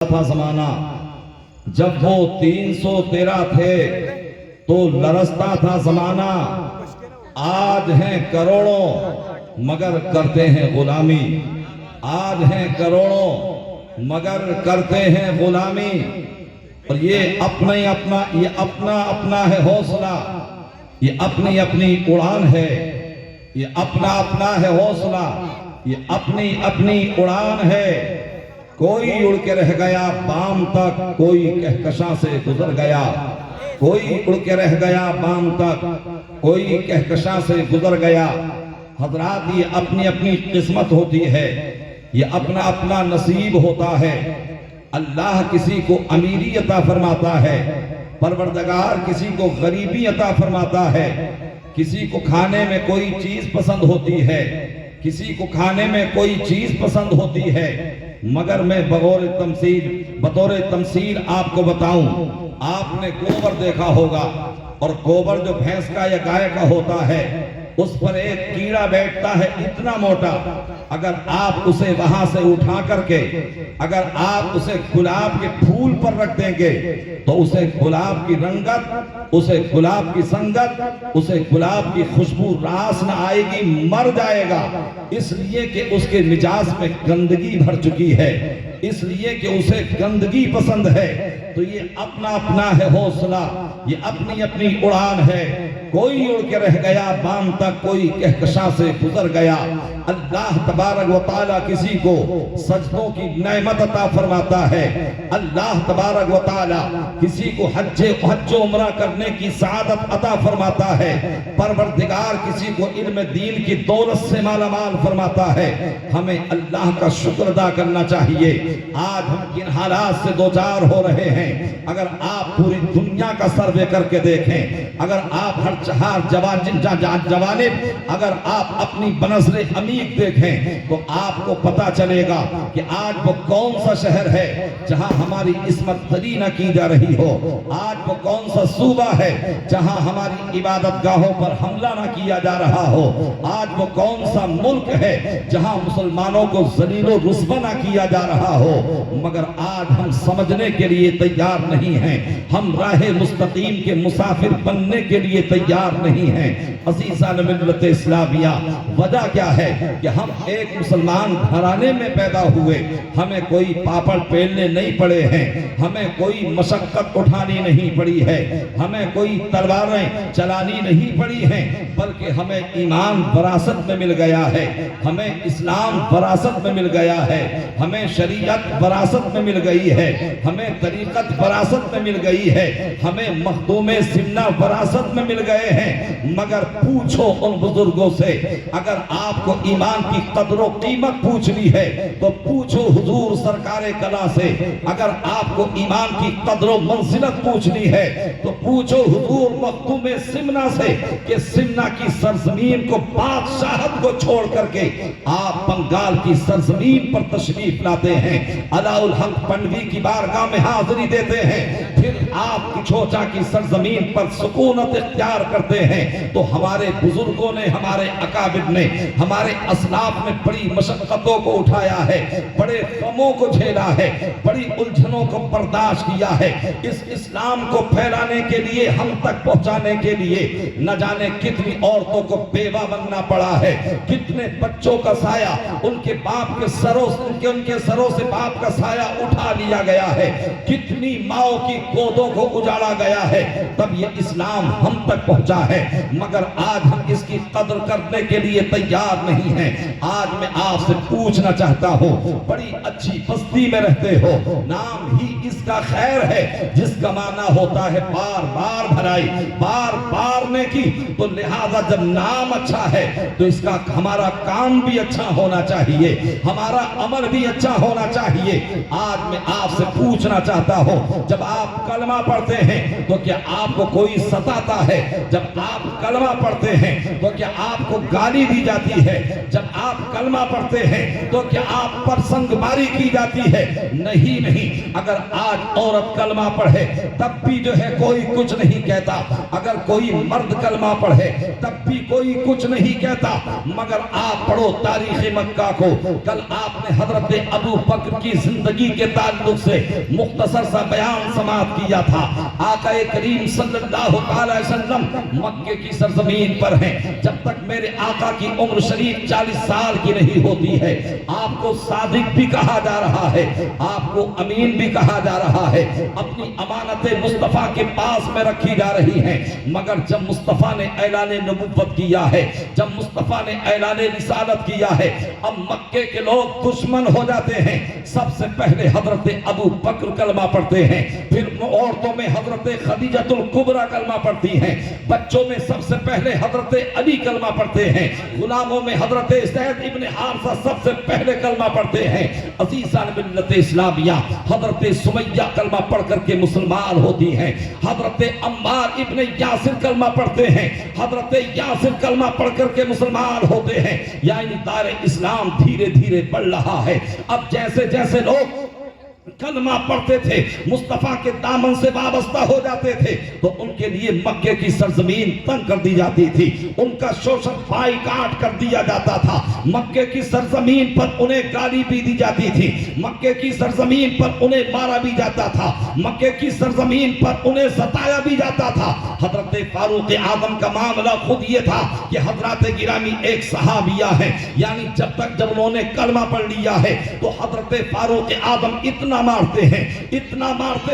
تھا زمانہ جب وہ 313 تھے تو لرزتا تھا زمانہ. آج ہیں کروڑوں مگر کرتے ہیں غلامی. آج ہیں کروڑوں مگر کرتے ہیں غلامی. اور یہ اپنا ہے حوصلہ, یہ اپنی اڑان ہے. یہ اپنا ہے حوصلہ, یہ اپنی اڑان ہے. کوئی اڑ کے رہ گیا بام تک, کوئی کہکشاں سے گزر گیا. کوئی اڑ کے رہ گیا بام تک, کوئی کہکشاں سے گزر گیا. حضرات, یہ اپنی قسمت ہوتی ہے, یہ اپنا نصیب ہوتا ہے. اللہ کسی کو امیری عطا فرماتا ہے, پروردگار کسی کو غریبی عطا فرماتا ہے. کسی کو کھانے میں کوئی چیز پسند ہوتی ہے, کسی کو کھانے میں کوئی چیز پسند ہوتی ہے. مگر میں بطور تمثیل آپ کو بتاؤں, آپ نے گوبر دیکھا ہوگا, اور گوبر جو بھینس کا یا گائے کا ہوتا ہے اس پر ایک کیڑا بیٹھتا ہے اتنا موٹا. اگر آپ اسے وہاں سے اٹھا کر کے اگر آپ اسے گلاب کے پھول پر رکھ دیں گے تو اسے گلاب کی رنگت, اسے گلاب کی سنگت, اسے گلاب کی خوشبو راس نہ آئے گی, مر جائے گا. اس لیے کہ اس کے مزاج میں گندگی بھر چکی ہے, اس لیے کہ اسے گندگی پسند ہے. تو یہ اپنا ہے حوصلہ, یہ اپنی اڑان ہے. کوئی اڑ کے رہ گیا بام تک, کوئی کہکشاں سے گزر گیا. اللہ تبارک و تعالی کسی کو سجدوں کی نعمت عطا فرماتا ہے. اللہ تبارک و تعالی کسی کو حج و عمرہ کرنے کی سعادت عطا فرماتا ہے. پروردگار کسی کو علم دین کی دولت سے مالا مال فرماتا ہے. ہمیں اللہ کا شکر ادا کرنا چاہیے. آج ہم کن حالات سے دوچار ہو رہے ہیں, اگر آپ پوری دنیا کا سروے کر کے دیکھیں, اگر آپ ہر جوانب اگر آپ اپنی بنظر عمیق دیکھیں تو آپ کو پتا چلے گا کہ آج وہ کون سا شہر ہے جہاں ہماری عصمت دری نہ کی جا رہی ہو. آج وہ کون سا صوبہ ہے جہاں ہماری عبادت گاہوں پر حملہ نہ کیا جا رہا ہو. آج وہ کون سا ملک ہے جہاں مسلمانوں کو ذلیل و رسوا نہ کیا جا رہا ہو. مگر آج ہم سمجھنے کے لیے تیار نہیں ہیں, ہم راہ مستقیم کے مسافر بننے کے لیے تیار نہیں ہیں. عزیزان ملت اسلامیہ, وجہ کیا ہے کہ ہم ایک مسلمان گھرانے میں پیدا ہوئے, ہمیں کوئی پاپڑ پیلنے نہیں پڑے ہیں, ہمیں کوئی مشقت اٹھانی نہیں پڑی ہے, ہمیں کوئی تلواریں چلانی نہیں پڑی ہیں, بلکہ ہمیں ایمان وراثت میں مل گیا ہے, ہمیں اسلام وراثت میں مل گیا ہے, ہمیں شریعت وراثت میں مل گئی ہے, ہمیں طریقت وراثت میں مل گئی ہے, ہمیں مخدوم سمنہ وراثت میں مل گئے ہیں. مگر پوچھو ان بزرگوں سے, اگر آپ کو ایمان کی قدر و قیمت پوچھنی ہے تو پوچھو حضور سرکار کلا سے. اگر آپ کو ایمان کی قدر و منزلت پوچھنی ہے تو پوچھو حضور مخدوم سمنہ سے کہ سمنہ کی سرزمین کو بادشاہت کو چھوڑ کر کے آپ بنگال کی سرزمین پر تشریف لاتے ہیں, علاء الحق پنڈوی کی بارگاہ میں حاضری دیتے ہیں, پھر آپ کی چھوچا کی سرزمین پر سکونت اختیار کرتے ہیں. تو ہمارے بزرگوں نے, ہمارے اکابر نے, ہمارے اسلاف نے بڑی مشقتوں کو اٹھایا ہے, بڑے غموں کو جھیلا ہے, بڑی الجھنوں کو برداشت کیا ہے. اس اسلام کو پھیلانے کے لیے, ہم تک پہنچانے کے لیے نہ جانے کتنی عورتوں کو بیوہ بننا پڑا ہے, کتنے بچوں کا سایہ ان کے باپ کے سروں سے باپ کا سایہ اٹھا لیا گیا ہے, کتنی ماؤں کی گودوں کو اجاڑا گیا ہے, تب یہ اسلام ہم تک پہنچا ہے. مگر آج ہم اس کی قدر کرنے کے لیے تیار نہیں ہیں. آج میں آپ سے پوچھنا چاہتا ہوں, بڑی اچھی بستی میں رہتے ہو, نام ہی اس کا خیر ہے جس کا معنی ہوتا ہے بار بار بھلائی, بار بار نیکی. تو لہذا جب نام اچھا ہے تو اس کا ہمارا کام بھی اچھا ہونا چاہیے, ہمارا عمل بھی اچھا ہونا چاہیے. آج میں آپ سے پوچھنا چاہتا ہوں, جب آپ کلمہ پڑھتے ہیں تو کیا آپ کو کوئی ستاتا ہے؟ جب آپ کلمہ پڑھتے ہیں تو کیا آپ کو گالی دی جاتی ہے؟ جب آپ کلمہ پڑھتے ہیں تو کیا آپ پر سنگ باری کی جاتی ہے؟ نہیں نہیں، اگر آج عورت کلمہ پڑھے تب بھی جو ہے کوئی کچھ نہیں کہتا، اگر کوئی مرد کلمہ پڑھے تب بھی کوئی کچھ نہیں کہتا، مگر آپ پڑھو تاریخ مکہ کو۔ کل آپ نے حضرت ابو بکر کی زندگی کے تعلق سے مختصر سا بیان سماعت کیا تھا۔ آقا کریم صلی اللہ علیہ وسلم مکے کی سرزمین پر ہیں، جب تک میرے آقا کی عمر شریف 40 سال کی نہیں ہوتی ہے۔ آپ کو صادق بھی کہا جا رہا ہے، آپ کو امین بھی کہا جا رہا ہے، اپنی امانت مصطفیٰ کے پاس میں رکھی جا رہی ہیں، مگر جب مصطفیٰ نے اعلان نبوت کیا ہے، جب مصطفیٰ نے اعلان رسالت کیا ہے، اب مکے کے لوگ دشمن ہو جاتے ہیں۔ سب سے پہلے حضرت ابو بکر کلمہ پڑھتے ہیں، پھر عورتوں میں حضرت خدیجہ الکبریٰ کلمہ پڑھتی ہیں، بچوں میں سب سے پہلے حضرت علی کلمہ پڑھتے ہیں، غلاموں میں حضرت زید ابن حارثہ سب سے پہلے کلمہ پڑھتے ہیں۔ عزیزان ملت اسلامیہ، حضرت سمیہ کلمہ پڑھ کر کے مسلمان ہوتی ہیں، حضرت عمار ابن یاسر کلمہ پڑھتے ہیں، حضرت یاسر کلمہ پڑھ کر کے مسلمان ہوتے ہیں۔ یعنی دار اسلام دھیرے دھیرے بڑھ رہا ہے۔ اب جیسے جیسے لوگ کلمہ پڑھتے تھے، مصطفیٰ کے دامن سے وابستہ ہو جاتے تھے، تو ان کے لیے مکے کی سرزمین تنگ کر دی جاتی تھی، ان کا شوشن پائی کاٹ کر دیا جاتا تھا، مکے کی سرزمین پر انہیں گالی بھی دی جاتی تھی، مکے کی سرزمین پر انہیں مارا بھی جاتا تھا، مکے کی سرزمین پر انہیں ستایا بھی جاتا تھا۔ حضرت فاروق اعظم کا معاملہ خود یہ تھا کہ حضرات گرامی ایک صحابیہ ہے، یعنی جب انہوں نے کلمہ پڑھ لیا ہے تو حضرت فاروق اعظم اتنا مارتے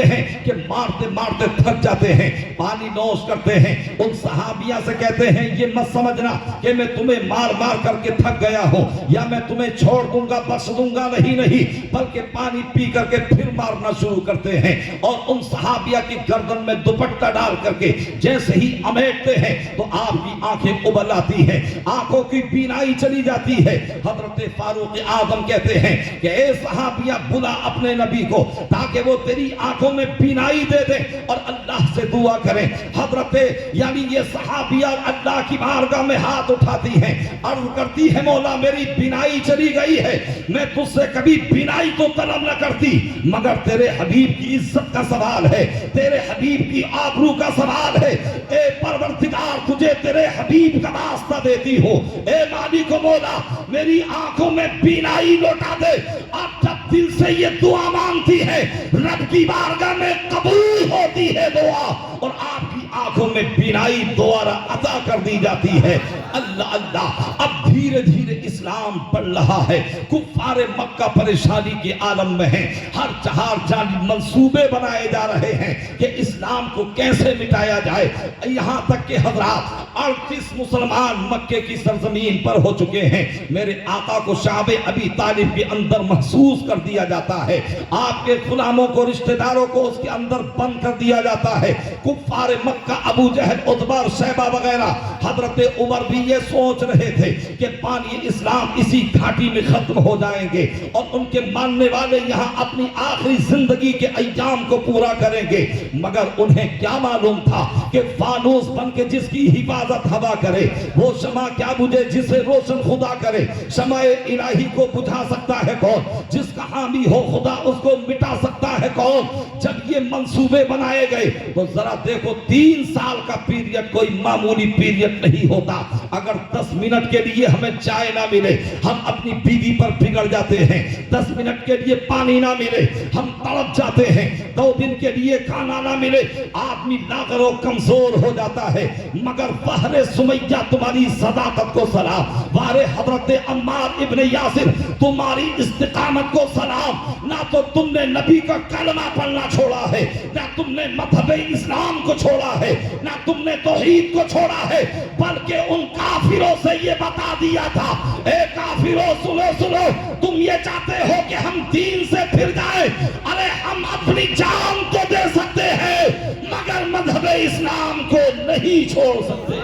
ہیں کہ مارتے مارتے تھک جاتے ہیں، پانی نوش کرتے ہیں، ان صحابیہ سے کہتے ہیں یہ مت سمجھنا کہ میں تمہیں مار مار کر کے تھک گیا ہوں یا میں تمہیں چھوڑ دوں گا بخش دوں گا، نہیں، بلکہ پانی پی کر کے پھر مارنا شروع کرتے ہیں، اور ان صحابیہ کی گردن میں دوپٹہ ڈال کر کے جیسے ہی امیٹتے ہیں تو آپ کی آنکھیں ابل آتی ہیں، آنکھوں کی بینائی چلی جاتی ہے۔ حضرت فاروق اعظم کہتے ہیں کہ اے صحابیہ بلا اپنے نبی کو تاکہ وہ تیری آنکھوں میں بینائی دے دے اور اللہ سے دعا کریں۔ حضرت یعنی یہ صحابیہ اللہ کی بارگاہ میں ہاتھ اٹھاتی ہیں، عرض کرتی ہے مولا میری بینائی چلی گئی ہے، میں تجھ سے کبھی بینائی تو طلب نہ کرتی، مگر تیرے حبیب کی عزت کا سوال ہے، تیرے حبیب کی آبرو کا سوال ہے، اے پروردگار تجھے تیرے حبیب کا واسطہ دیتی ہو، اے مالک و مولا میری آنکھوں میں بینائی لوٹا دے۔ اب جب دل سے یہ دعا مانگتی ہے رب کی بارگاہ میں قبول ہوتی ہے دعا، اور آپ کی آنکھوں میں بینائی دوبارہ عطا کر دی جاتی ہے۔ اللہ اللہ، اب دھیرے دھیرے اسلام بڑھ رہا ہے، کفار مکہ پریشانی کے عالم میں ہیں، ہر چہار جانب منصوبے بنائے جا رہے ہیں کہ اسلام کو کیسے مٹایا جائے، یہاں تک کہ حضرات 38 مسلمان مکے کی سرزمین پر ہو چکے ہیں۔ میرے آقا کو شعب ابی طالب کے اندر محسوس کر دیا جاتا ہے، آپ کے غلاموں کو رشتہ داروں کو اس کے اندر بند کر دیا جاتا ہے۔ کفار مکہ ابو جہل عتبہ اور شیبہ وغیرہ، حضرت عمر بھی یہ سوچ رہے تھے کہ بانی اسلام اسی گھاٹی میں ختم ہو جائیں گے اور ان کے ماننے والے یہاں اپنی آخری زندگی کے ایام کو پورا کریں گے، مگر انہیں کیا معلوم تھا کہ فانوس بن کے جس کی حفاظت ہوا کرے وہ شمع کیا بجھے جسے روشن خدا کرے۔ شمع الہی کو بجھا سکتا ہے کون؟ جس کا حامی ہو خدا اس کو مٹا سکتا ہے کون؟ جب یہ منصوبے بنائے گئے تو ذرا دیکھو 3 سال کا پیریڈ کوئی معمولی پیریڈ نہیں ہوتا۔ اگر 10 منٹ کے لیے ہمیں چائے نہ ملے ہم اپنی بیوی پر بگڑ جاتے ہیں، 10 منٹ کے لیے پانی نہ ملے ہم تڑپ جاتے ہیں، 2 دن کے لیے کھانا نہ ملے آدمی لاغر و کمزور ہو جاتا ہے، مگر فہر سمیہ تمہاری صداقت کو سلام، وار حضرت عمار ابن یاسر تمہاری استقامت کو سلام۔ نہ تو تم نے نبی کا کلمہ پڑھنا چھوڑا ہے، نہ تم نے مذہب اسلام کو چھوڑا ہے، نہ تم نے توحید کو چھوڑا ہے، بلکہ ان کافروں سے یہ بتا دیا تھا اے کافروں سنو تم یہ چاہتے ہو کہ ہم دین سے پھر جائیں، ارے ہم اپنی جان تو دے سکتے ہیں مگر مذہب اسلام کو نہیں چھوڑ سکتے۔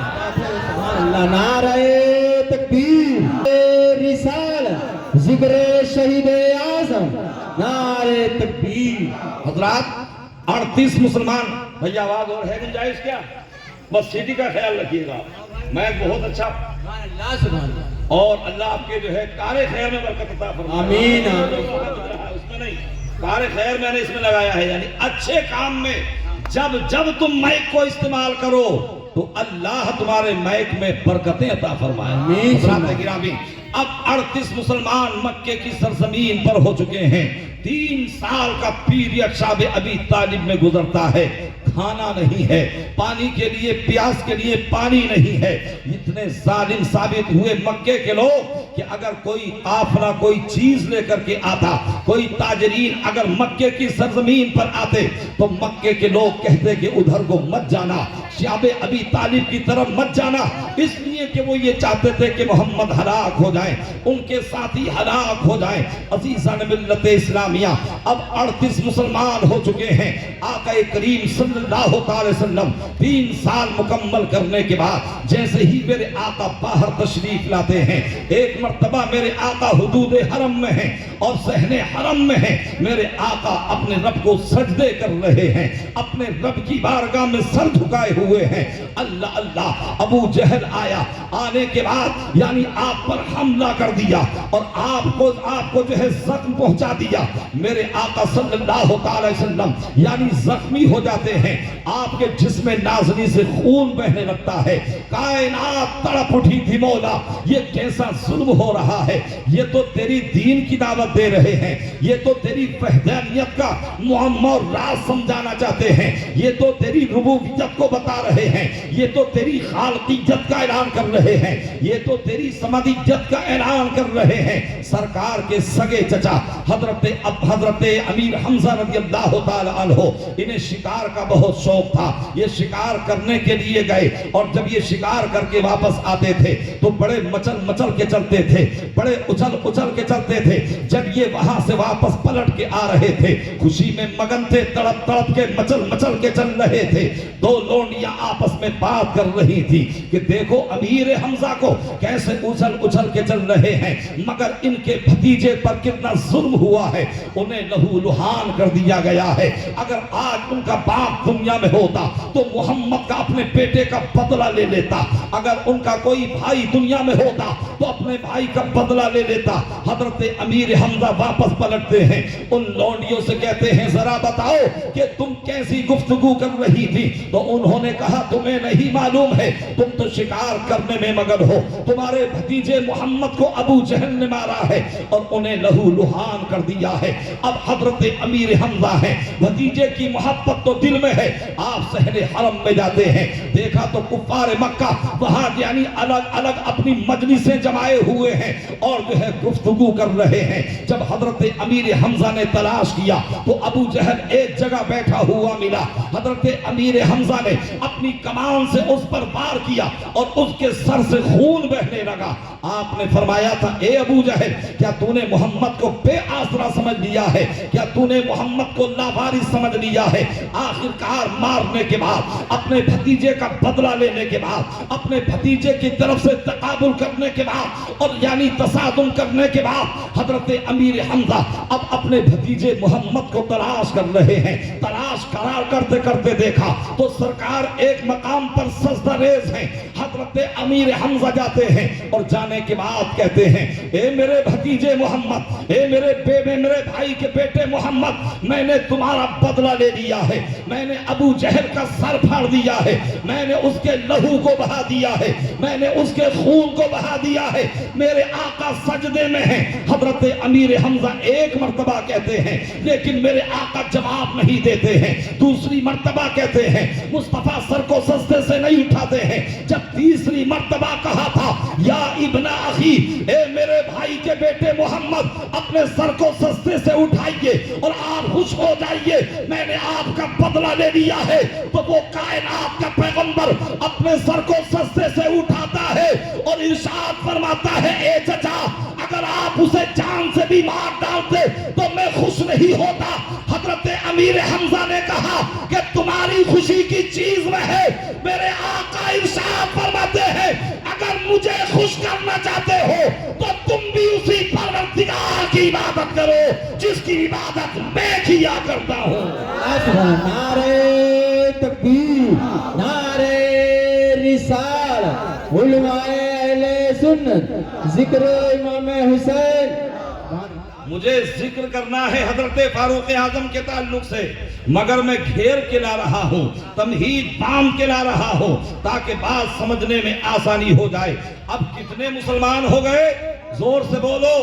اللہ نعرہ تکبیر، رسالت، ذکر شہید اعظم، نعرہ تکبیر۔ حضرات 38 مسلمان، بھئی آواز اور ہے گنجائش کیا؟ بس سیٹی کا خیال رکھیے گا، میں بہت اچھا اور اللہ آپ کے جو ہے کار خیر میں برکت عطا فرمائے. آمین. اس میں نہیں، کار خیر میں نے اس میں لگایا ہے، یعنی اچھے کام میں جب تم مائک کو استعمال کرو تو اللہ تمہارے مائک میں برکتیں عطا فرمائے. آمین. حضرات گرامی، اب 38 مسلمان مکے کی سرزمین پر ہو چکے ہیں. 3 سال کا پیریڈ شاب ابی طالب میں گزرتا ہے. کھانا نہیں ہے، پانی کے لیے، پیاس کے لیے پانی نہیں ہے. اتنے ظالم ثابت ہوئے مکے کے لوگ کہ اگر کوئی قافلہ کوئی چیز لے کر کے آتا، کوئی تاجرین اگر مکے کی سرزمین پر آتے تو مکے کے لوگ کہتے کہ ادھر کو مت جانا، شعب ابی طالب کی طرف مت جانا، اس لیے کہ وہ یہ چاہتے تھے کہ محمد ہلاک ہو جائیں، ان کے ساتھی ہلاک ہو جائیں. عزیزان ملت اسلامیہ، اب 38 مسلمان ہو چکے ہیں. آقا کریم صلی اللہ علیہ وسلم 3 سال مکمل کرنے کے بعد جیسے ہی میرے آقا باہر تشریف لاتے ہیں، ایک مرتبہ میرے آقا حدود حرم میں ہیں اور صحن حرم میں ہیں. میرے آقا اپنے رب کو سجدے کر رہے ہیں، اپنے رب کی بارگاہ میں سر جھکائے ہوئے ہیں. اللہ اللہ، ابو جہل آیا، آنے کے بعد یعنی آپ پر حملہ کر دیا اور آپ کو جو ہے زخم پہنچا دیا. میرے آقا صلی اللہ علیہ وسلم یعنی زخمی ہو جاتے ہیں، آپ کے جسم نازلی سے خون بہنے لگتا ہے. کائنات تڑپ اٹھی تھی، مولا یہ کیسا ظلم ہو رہا ہے، یہ تو تیری دین کی دعوت دے رہے ہیں، یہ تو تیری وحدانیت کا معمہ اور راز سمجھانا چاہتے ہیں، یہ تو تیری ربوبیت کو بتا رہے ہیں، یہ تو تیری خالقیت کا اعلان کر رہے ہیں، یہ تو تیری سمدیت کا اعلان کر رہے ہیں. سرکار کے سگے چچا حضرت امیر حمزہ رضی اللہ تعالی عنہ، انہیں شکار کا بہت شوق تھا. یہ شکار کرنے کے لیے گئے اور جب یہ شکار کر کے واپس آتے تھے تو بڑے مچل کے چلتے تھے، بڑے اچھل کے چلتے تھے. جب یہ وہاں سے واپس پلٹ کے آ رہے تھے، خوشی میں مگن تھے، تڑپ کے مچل کے چل رہے تھے. 2 لونڈیاں آپس میں بات کر رہی تھی کہ دیکھو امیر حمزہ کو کیسے اچھل کے چل رہے ہیں، مگر ان کے بھتیجے پر کتنا ظلم ہوا ہے، انہیں لہو لہان کر دیا گیا ہے. اگر آج ان کا باپ دنیا میں ہوتا تو محمد کا اپنے بیٹے کا بدلہ لے لیتا، اگر ان کا کوئی بھائی دنیا میں ہوتا تو اپنے بھائی کا بدلہ لے لیتا. حضرت امیر حمزہ واپس پلٹتے ہیں، ان لونڈیوں سے کہتے ہیں ذرا بتاؤ کہ تم کیسی گفتگو کر رہی تھی. تو انہوں نے کہا تمہیں نہیں معلوم ہے، تم تو شکار کرنے میں مگن ہو، تمہارے بھتیجے محمد کو ابو جہل نے مارا ہے اور انہیں لہو لہان کر دیا ہے. اب حضرت امیر حمزہ ہیں، بھتیجے کی محبت تو دل میں ہے. آپ صحن حرم میں جاتے ہیں، دیکھا تو کفار مکہ وہاں یعنی الگ اپنی مجلسیں جمائے ہوئے ہیں اور جو ہے گفتگو کر رہے ہیں. جب حضرت امیر حمزہ نے تلاش کیا تو ابو جہل ایک جگہ بیٹھا ہوا ملا. حضرت امیر حمزہ نے اپنی کمان سے اس پر وار کیا اور اس کے سر سے خون بہنے لگا. آپ نے فرمایا تھا اے ابو جہل، کیا تو نے محمد کو بے آسرا سمجھ لیا ہے؟ کیا تو نے محمد کو لاوارث سمجھ لیا ہے؟ آخرکار مارنے کے بعد، اپنے بھتیجے کا بدلہ لینے کے بعد، اپنے بھتیجے کی طرف سے تقابل کرنے کے بعد اور یعنی تصادم کرنے کے بعد حضرت امیر حمزہ اب اپنے بھتیجے محمد کو تلاش کر رہے ہیں. تلاش قرار کرتے کرتے دیکھا تو سرکار ایک مقام پر سجدہ ریز ہیں. حضرت امیر حمزہ جاتے ہیں اور جانے کے بعد کہتے ہیں اے میرے بھتیجے محمد، اے میرے بھائی کے بیٹے محمد، میں نے تمہارا بدلہ لے لیا ہے، میں نے ابو جہل کا سر پھاڑ دیا ہے، میں نے اس کے لہو کو بہا دیا ہے، میں نے اس کے خون کو بہا دیا ہے. میرے آقا سجدے میں ہیں. حضرت امیر حمزہ ایک مرتبہ کہتے ہیں لیکن میرے آقا جواب نہیں دیتے ہیں. دوسری مرتبہ کہتے ہیں، مصطفیٰ سر کو سجدے سے نہیں اٹھاتے ہیں. جب تیسری مرتبہ کہا تھا یا ابن اخی، اے میرے بھائی کے بیٹے محمد، اپنے سر کو سجدے سے اٹھائیے اور آپ خوش ہو جائیے، میں نے آپ کا بدلہ لے لیا ہے. تو وہ کائنات کا پیغمبر اپنے سر کو سجدے سے اٹھاتا ہے اور ارشاد فرماتا ہے اے چچا، اگر آپ اسے جان سے بھی مار ڈالتے تو میں خوش نہیں ہوتا. حضرت امیر حمزہ نے کہا کہ تمہاری خوشی کی چیز میں ہے. میرے آقا ارشاد فرماتے ہیں اگر مجھے خوش کرنا چاہتے ہو تو تم بھی اسی پروردگار کی عبادت کرو جس کی عبادت میں کیا کرتا ہوں. نعرہ تکبیر، نعرہ رسالت، علماء اہل سنت ذکر امام حسین. مجھے ذکر کرنا ہے حضرت فاروق اعظم کے تعلق سے، مگر میں گھیر کے لا رہا ہوں، تمہید باندھ کے لا رہا ہوں تاکہ بات سمجھنے میں آسانی ہو جائے. اب کتنے مسلمان ہو گئے؟ زور سے بولو.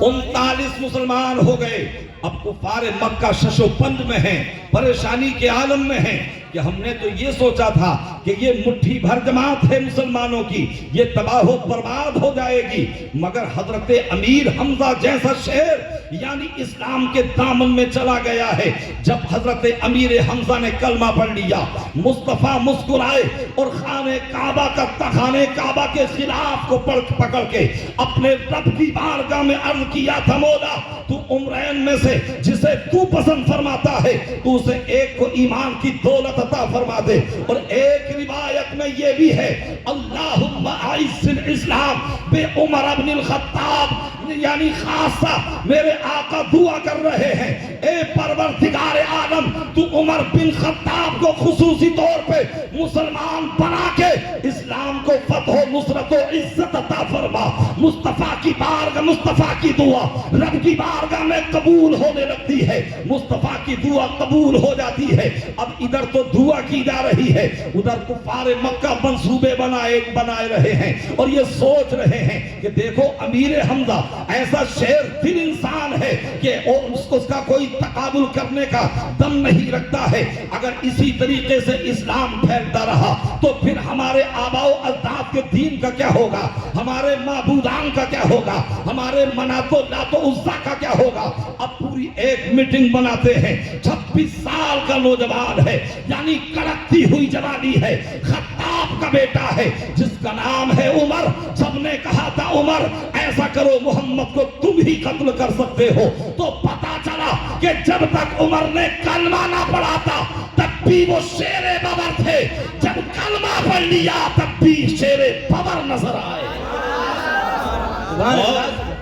39 مسلمان ہو گئے. اب کفار مکہ شش و پنج میں ہیں، پریشانی کے عالم میں ہیں کہ ہم نے تو یہ سوچا تھا کہ یہ مٹھی بھر جماعت ہے مسلمانوں کی، یہ تباہ و برباد ہو جائے گی، مگر حضرت امیر حمزہ جیسا شعر یعنی اسلام کے دامن میں چلا گیا ہے. جب حضرت امیر حمزہ نے کلمہ پڑھ لیا، مصطفیٰ مسکرائے اور خانہ کعبہ کے خلاف کو پکڑ کے اپنے رب کی بارگاہ میں عرض کیا تھا، مولا تو عمرین میں سے جسے تو پسند فرماتا ہے تو اسے ایک کو ایمان کی دولت عطا فرما دے. اور ایک روایت میں یہ بھی ہے، اللہم اعز الاسلام بے عمر ابن الخطاب، یعنی خاصہ میرے آقا دعا کر رہے ہیں، اے پروردگار عالم تو عمر بن خطاب کو خصوصی طور پہ مسلمان بنا کے اسلام کو فتح و نصرت و عزت عطا فرما. مصطفیٰ کی بارگاہ، مصطفیٰ کی دعا رب کی بارگاہ میں قبول ہونے لگتی ہے، مصطفیٰ کی دعا قبول ہو جاتی ہے. اب ادھر تو دعا کی جا رہی ہے، ادھر کفار مکہ منصوبے بنائے رہے ہیں اور یہ سوچ رہے ہیں کہ دیکھو امیر حمزہ ایسا شیر دل انسان ہے کہ اس کا کوئی تقابل کرنے کا دم نہیں رکھتا ہے. اگر اسی طریقے سے اسلام پھیلتا رہا تو پھر ہمارے آباء و اجداد کے دین کا کیا ہوگا، ہمارے معبودان کا کیا ہوگا، ہمارے منات و لات و عزا کا کیا ہوگا. اب پوری ایک میٹنگ بناتے ہیں. 26 سال کا نوجوان ہے، یعنی کڑکتی ہوئی جوانی ہے، خطاب کا بیٹا ہے جس کا نام ہے عمر. سب نے کہا تھا عمر ایسا کرو محمد کو تم ہی قتل کر سکتے ہو. تو پتا چلا کہ جب تک عمر نے کلمہ نہ پڑھا تھا تب بھی وہ شیر ببر تھے، جب کلمہ پڑھ لیا تب بھی شیر ببر نظر آئے.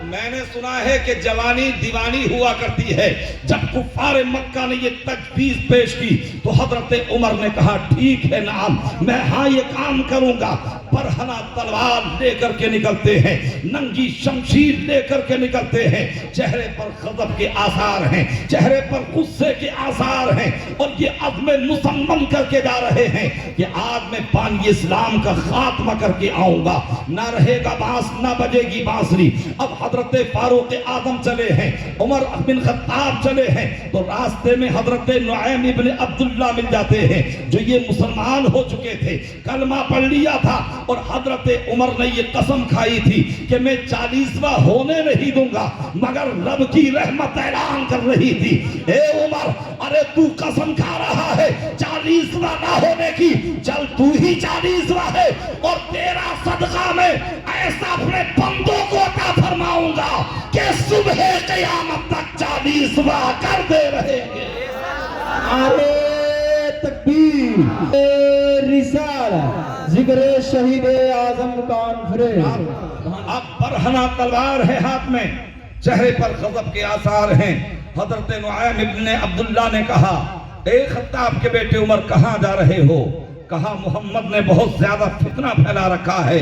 میں نے سنا ہے کہ جوانی دیوانی ہوا کرتی ہے. جب کفار مکہ نے یہ تجویز پیش کی تو حضرت عمر نے کہا ٹھیک ہے نعم، میں ہاں یہ کام کروں گا. برہنہ تلوار لے کر کے نکلتے ہیں، ننگی شمشیر لے کر کے نکلتے ہیں. چہرے پر غضب کے آثار ہیں، چہرے پر غصے کے آثار ہیں اور یہ عزم مصمم کر کے جا رہے ہیں کہ آج میں پانی اسلام کا خاتمہ کر کے آؤں گا. نہ رہے گا بانس، نہ بجے گی بانسری. اب حضرت فاروق اعظم چلے ہیں، عمر بن خطاب چلے ہیں تو راستے میں حضرت نعیم ابن عبداللہ مل جاتے ہیں جو یہ مسلمان ہو چکے تھے، کلمہ پڑھ لیا تھا. اور حضرت عمر نے یہ قسم کھائی تھی کہ میں 40واں ہونے نہیں دوں گا، مگر رب کی رحمت اعلان کر رہی تھی. اے عمر، ارے تو قسم کھا رہا ہے 40واں نہ ہونے کی، چل تو ہی 40واں ہے اور تیرا صدقہ میں ایسا اپنے بندوں کو عطا فرماؤں گا کہ صبح قیامت تک 40واں کر دے رہے گے. نعرہ تکبیر، رسالہ، ذکر شہید اعظم کانفرنس. اب برہنہ تلوار ہے ہاتھ میں، چہرے پر غضب کے آثار ہیں. حضرت نعیم ابن عبداللہ نے کہا اے خطاب کے بیٹے عمر کہاں جا رہے ہو؟ کہا محمد نے بہت زیادہ فتنہ پھیلا رکھا ہے،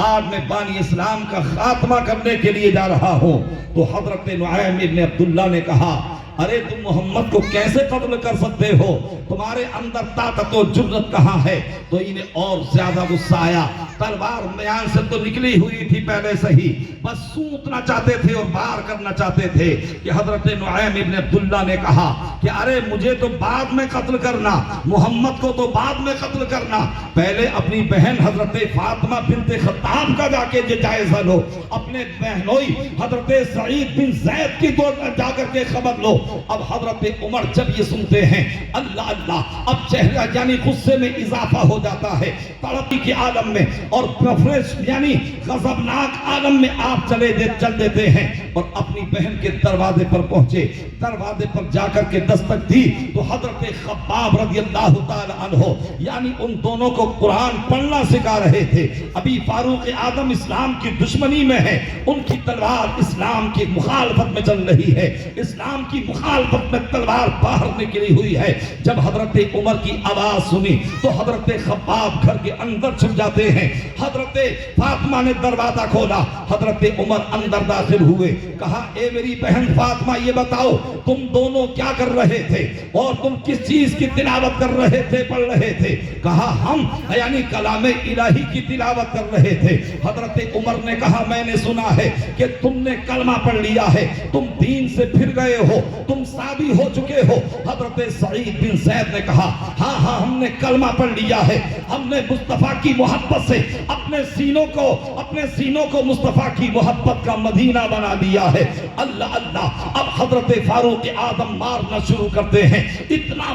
آج میں بانی اسلام کا خاتمہ کرنے کے لیے جا رہا ہوں. تو حضرت نعیم ابن عبداللہ نے کہا ارے تم محمد کو کیسے قتل کر سکتے ہو؟ تمہارے اندر طاقت و جرأت کہاں ہے؟ تو انہیں اور زیادہ غصہ آیا. تلوار میان سے تو نکلی ہوئی تھی پہلے سے ہی، بس سوتنا چاہتے تھے اور بار کرنا چاہتے تھے کہ حضرت نعیم ابن عبداللہ نے کہا کہ ارے مجھے تو بعد میں قتل کرنا، محمد کو تو بعد میں قتل کرنا، پہلے اپنی بہن حضرت فاطمہ بنت خطاب کا جا کے جائزہ لو، اپنے بہنوئی حضرت سعید بن زید کی جا کر کے خبر لو. اب حضرت عمر جب یہ سنتے ہیں اللہ اللہ، اب چہرہ یعنی غصے میں اضافہ ہو جاتا ہے، تڑپی کے عالم میں اور یعنی غضبناک عالم میں آپ چل دیتے ہیں. اور اپنی بہن کے دروازے پر پہنچے. دروازے پر جا کر کے دستک دی تو حضرت خباب رضی اللہ تعالی عنہ یعنی ان دونوں کو قرآن پڑھنا سکھا رہے تھے. ابھی فاروق اعظم اسلام کی دشمنی میں ہے, ان کی تلوار اسلام کی مخالفت میں چل رہی ہے, اسلام کی مخالفت میں تلوار باہر نکلی ہوئی ہے. جب حضرت عمر کی آواز سنی تو حضرت خباب گھر کے اندر چھپ جاتے ہیں. حضرت فاطمہ نے دروازہ کھولا, حضرت عمر اندر داخل ہوئے. کہا اے میری بہن فاطمہ یہ بتاؤ تم دونوں کیا کر رہے تھے اور تم کس چیز کی تلاوت کر رہے تھے, پڑھ رہے تھے؟ کہا ہم یعنی کلام الہی کی تلاوت کر رہے تھے. حضرت عمر نے کہا میں نے سنا ہے کہ تم نے کلمہ پڑھ لیا ہے, تم دین سے پھر گئے ہو, تم سابی ہو چکے ہو. حضرت سعید بن زید نے کہا ہاں ہاں ہم نے کلمہ پڑھ لیا ہے, ہم نے مصطفیٰ کی محبت سے اپنے سینوں کو مصطفیٰ کی محبت کا مدینہ بنا دیا ہے. اللہ اللہ. اب حضرت فاروق اعظم مارنا شروع کرتے ہیں, اتنا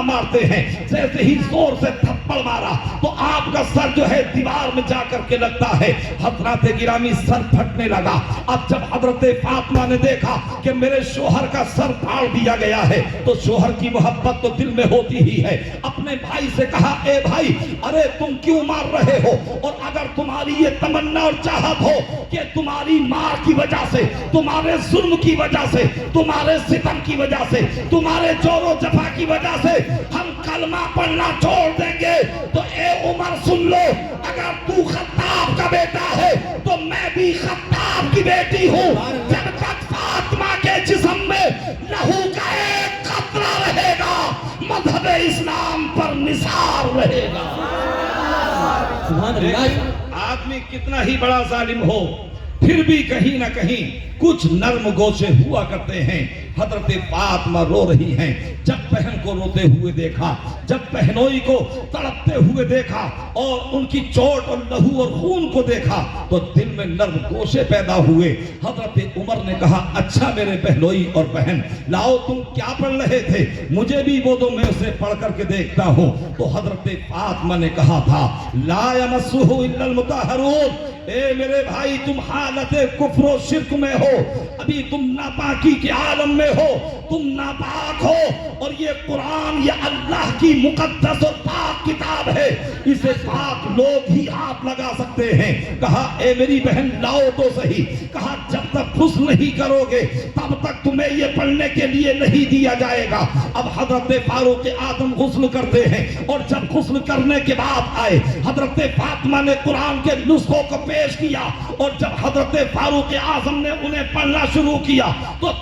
مارتے ہیں جیسے ہی زور سے تھپڑ مارا تو آپ کا سر جو ہے دیوار میں جا کر کے لگتا ہے. حضرات گرامی سر پھٹنے لگا. اب جب حضرت فاطمہ نے دیکھا کہ میرے شوہر کا سر پھاڑ دیا گیا ہے تو شوہر کی محبت تو دل میں ہوتی ہی ہے. اپنے بھائی سے کہا اے بھائی ارے تم کیوں مار رہے ہو, اور اگر تمہاری یہ تمنا اور چاہت ہو کہ تمہاری مار کی وجہ سے, تمہارے ظلم کی وجہ سے, تمہارے ستم کی وجہ سے, تمہارے جور و جفا کی وجہ سے ہم کلمہ پڑھنا چھوڑ دیں گے تو اے عمر سن لو, اگر تو خطاب کا بیٹا ہے تو میں بھی خطاب کی بیٹی ہوں. جب تک فاطمہ کے جسم میں لہو کا ایک قطرہ رہے گا مذہب اسلام پر نثار رہے گا. آدمی کتنا ہی بڑا ظالم ہو پھر بھی کہیں نہ کہیں کچھ نرم گوشے ہوا کرتے ہیں. حضرت فاطمہ رو رہی ہیں. جب بہن کو روتے ہوئے دیکھا, جب بہنوئی کو تڑپتے ہوئے دیکھا اور ان کی چوٹ اور لہو اور خون کو دیکھا تو دل میں نرم گوشے پیدا ہوئے. حضرت عمر نے کہا اچھا میرے بہنوئی اور بہن لاؤ تم کیا پڑھ رہے تھے, مجھے بھی وہ دو میں اسے پڑھ کر کے دیکھتا ہوں. تو حضرت فاطمہ نے کہا تھا لا یمسہ الا المطہرون, اے میرے بھائی تم حالت کفر و شرک میں ہو, ابھی تم ناپاکی کے عالم میں ہو, تم ناپاک ہو, اور یہ قرآن یہ اللہ کی مقدس اور پاک کتاب ہے, اسے پاک لوگ ہی ہاتھ لگا سکتے ہیں. کہا اے میری بہن لاؤ تو صحیح. کہا جب تک غسل نہیں کرو گے تب تک تمہیں یہ پڑھنے کے لیے نہیں دیا جائے گا. اب حضرت فاروق اعظم غسل کرتے ہیں اور جب غسل کرنے کے بعد آئے حضرت فاطمہ نے قرآن کے نسخوں کو پیش کیا, اور جب حضرت فاروق اعظم نے انہیں پڑھنا شروع کیا تو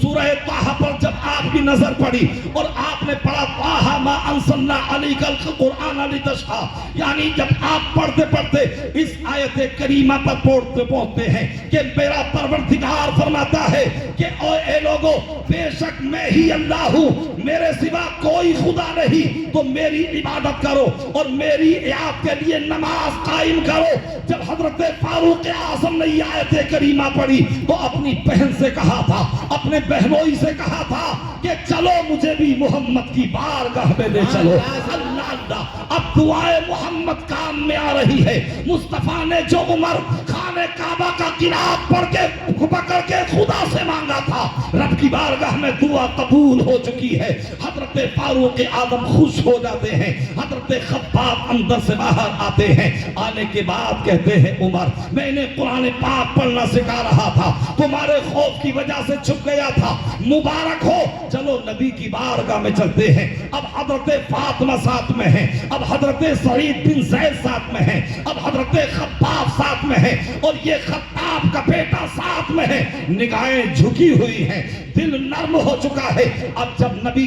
سورہ طٰہٰ پر جب آپ کی نظر پڑی اور آپ نے پڑھا طٰہٰ ما انزلنا علیک القرآن لتشقیٰ, یعنی جب آپ پڑھتے پڑھتے اس آیت کریمہ پر پہنچتے ہیں کہ میرا پروردگار فرماتا ہے کہ اے لوگو بے شک میں ہی اللہ ہوں, میرے سوا کوئی خدا نہیں, تو میری عبادت کرو اور میری یاد کے لیے نماز قائم کرو. جب حضرت فاروق اعظم نے یہ آیت کریمہ پڑھی تو اپنی بہن سے کہا تھا, اپنے بہنوئی سے کہا تھا کہ چلو مجھے بھی محمد کی بارگاہ میں لے چلو. اللہ اللہ. اب دعائے محمد کام میں آ رہی ہے. مصطفیٰ نے جو عمر خانہ کعبہ کا قرات پڑھ کے پکڑ کے خدا سے مانگا تھا, رب کی بارگاہ میں دعا قبول ہو چکی ہے. حضرت فاروق اعظم خوش ہو جاتے ہیں. حضرت خباب اندر سے باہر آتے ہیں. آنے کے بعد کہتے ہیں عمر میں نے قرآن پاک پڑھنا سکھا رہا تھا, تمہارے خوف کی وجہ سے چھپ گیا تھا, مبارک ہو, چلو نبی کی بارگاہ میں چلتے ہیں. اب حضرت فاطمہ ساتھ میں ہیں, اب حضرت سعید بن زید ساتھ میں ہیں, اب حضرت خباب ساتھ میں ہیں, اور یہ خطاب کا بیٹا ساتھ میں ہے. نگاہیں جھکی ہوئی ہیں, دل نرم ہو چکا ہے. اب جب نبی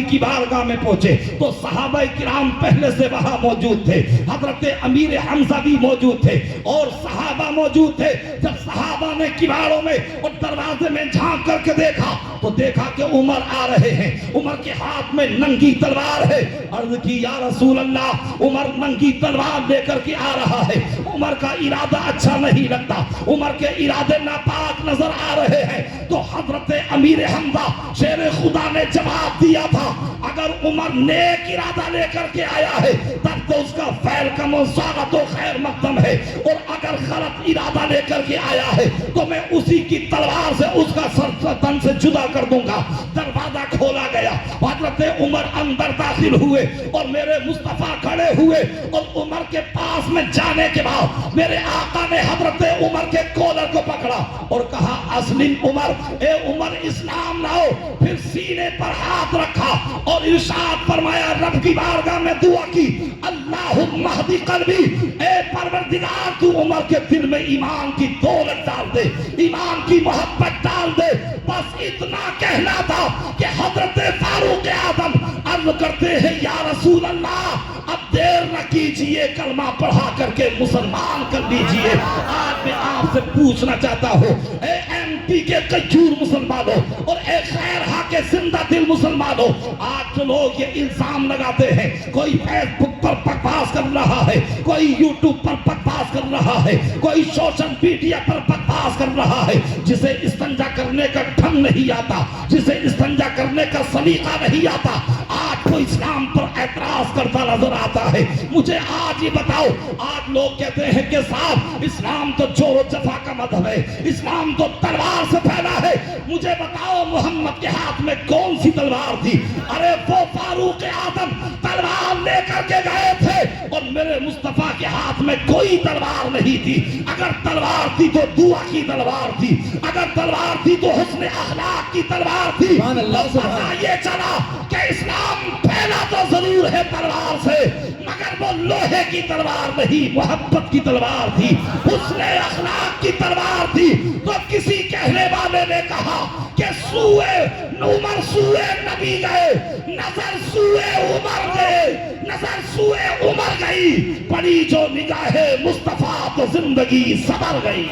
کی بارگاہ میں پہنچے تو صحابہ کرام پہلے سے وہاں موجود تھے. حضرت امیر حمزہ بھی موجود تھے اور صحابہ موجود تھے. جب صحابہ نے کباڑوں میں اور دروازے میں جھانک کر کے دیکھا تو دیکھا کہ عمر آ رہے ہیں. عمر کے ہاتھ میں ننگی تلوار ہے. عرض کی یا رسول اللہ, عمر ننگی تلوار لے کر کے آ رہا ہے. عمر کا ارادہ اچھا نہیں لگتا، عمر کے ارادے ناپاک نظر آ رہے ہیں، تو حضرت امیر حمزہ شیر خدا نے جواب دیا تھا اگر عمر نیک ارادہ لے کر کے آیا ہے تب تو اس کا فعل کم و ساغت و خیر مقدم ہے، اور اگر غلط ارادہ لے کر کے آیا ہے تو میں اسی کی تلوار سے اس کا سر تن سے جدا کر دوں گا۔ دروازہ کھولا گیا، حضرت عمر اندر داخل ہوئے اور میرے مصطفیٰ کھڑے ہوئے، اور عمر کے پاس میں جانے کے بعد میرے آقا نے حضرت عمر کے کولر کو پکڑا اور کہا اسلم عمر، اے عمر اسلام لاؤ۔ پھر سینے پر ہاتھ رکھا اور ارشاد فرمایا، رب کی بارگاہ میں دعا کی، اللہم اہدی قلبی، اے پروردگار تو عمر کے دل میں ایمان کی دولت ڈال دے، ایمان کی محبت ڈال دے۔ بس اتنا کہنا تھا کہ حضرت فاروق اعظم عرض کرتے ہیں یا رسول اللہ اب دیر نہ کیجئے، کلمہ پڑھا کر کے مسلمان کر لیجئے۔ آج میں آپ سے پوچھنا چاہتا ہوں، اے ایم پی کے کجور مسلمانوں اور اے خیر ہاں کے زندہ دل مسلمانوں، آج جو لوگ یہ الزام لگاتے ہیں، کوئی فیس بک پر بکواس کر رہا ہے، کوئی یوٹیوب پر بکواس کر رہا ہے، کوئی سوشل میڈیا پر بکواس کر رہا ہے، جسے استنجا کرنے کا ڈھنگ نہیں آتا، جسے استنجا کرنے کا سلیقہ نہیں آتا، آج کو اسلام پر اعتراض کرتا نظر آتا ہے۔ مجھے آج یہ بتاؤ، آج لوگ کہتے ہیں کہ صاحب اسلام تو جور و جفا کا مذہب ہے، اسلام تو تلوار سے پھیلا ہے۔ مجھے بتاؤ محمد کے ہاتھ میں کون سی تلوار تھی؟ ارے وہ فاروق اعظم تلوار لے کر کے گئے تھے اور میرے مصطفیٰ کے ہاتھ میں کوئی تلوار نہیں تھی۔ اگر تلوار تھی تو دعا کی تلوار تھی، اگر تلوار تھی تو حسن اخلاق کی تلوار تھی۔ سبحان اللہ، سبحان پتہ یہ چلا کہ اسلام پھیلا تو ضرور ہے تلوار سے، مگر وہ لوہے کی تلوار نہیں، محبت کی تلوار تھی، حسن اخلاق کی تلوار تھی۔ تو کسی کہنے والے نے کہا کہ عمر سوئے نبی گئے، نظر سوئے عمر گئے، نظر سوئے عمر گئی، پڑی جو نگاہ مصطفیٰ تو زندگی سبر گئی۔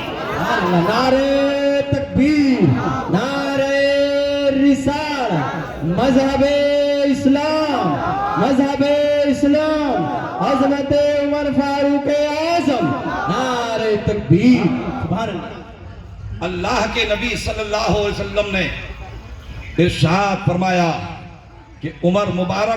نعرہ تکبیر، نعرہ رسالت، مذہب اسلام، مذہب اسلام، حضرت عمر فاروق اعظم، نعرہ تکبیر۔ سبحان اللہ۔ اللہ کے نبی صلی اللہ علیہ وسلم نے ارشاد فرمایا کہ عمر مبارک